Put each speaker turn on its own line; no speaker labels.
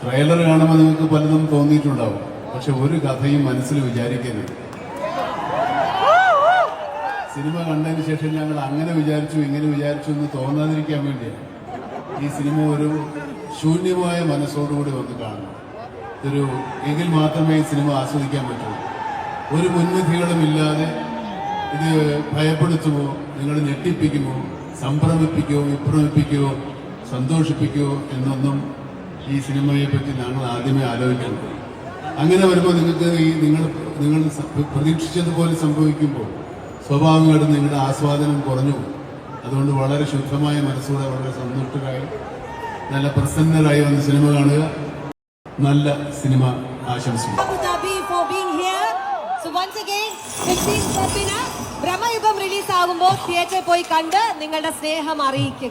Trailer കാണുമ്പോൾ നിങ്ങൾക്ക് പലതും തോന്നിയിട്ടുണ്ടാവും. പക്ഷെ ഒരു കഥയും മനസ്സിൽ വിചാരിക്കരുത്. സിനിമ കണ്ടതിന് ശേഷം ഞങ്ങൾ അങ്ങനെ വിചാരിച്ചു ഇങ്ങനെ വിചാരിച്ചു എന്ന് തോന്നാതിരിക്കാൻ വേണ്ടിയാണ് ഈ സിനിമ ഒരു ശൂന്യമായ മനസ്സോടുകൂടി വന്ന് കാണണം. എങ്കിൽ മാത്രമേ ഈ സിനിമ ആസ്വദിക്കാൻ പറ്റൂ. ഒരു മുൻവിധികളും ഇല്ലാതെ ഇത് ഭയപ്പെടുത്തുമോ, നിങ്ങൾ ഞെട്ടിപ്പിക്കുമോ, സംഭ്രമിപ്പിക്കുമോ, വിഭ്രമിപ്പിക്കുമോ, സന്തോഷിപ്പിക്കുമോ എന്നൊന്നും ഈ സിനിമയെ പറ്റി ഞങ്ങൾ ആദ്യമേ ആലോചിക്കണം. അങ്ങനെ വരുമ്പോൾ നിങ്ങൾ പ്രതീക്ഷിച്ചതുപോലെ സംഭവിക്കുമ്പോൾ സ്വാഭാവികമായിട്ടും നിങ്ങളുടെ ആസ്വാദനം കുറഞ്ഞു. അതുകൊണ്ട് വളരെ ശുദ്ധമായ മനസ്സോടെ വളരെ സന്തുഷ്ടരായി നല്ല പ്രസന്നരായി വന്ന് സിനിമ കാണുക. നല്ല സിനിമ ആശംസിക്കുന്നു.
ബ്രഹ്മയുഗം റിലീസ് ആകുമ്പോൾ തിയേറ്ററിൽ പോയി കണ്ട് നിങ്ങളുടെ സ്നേഹം അറിയിക്കുക.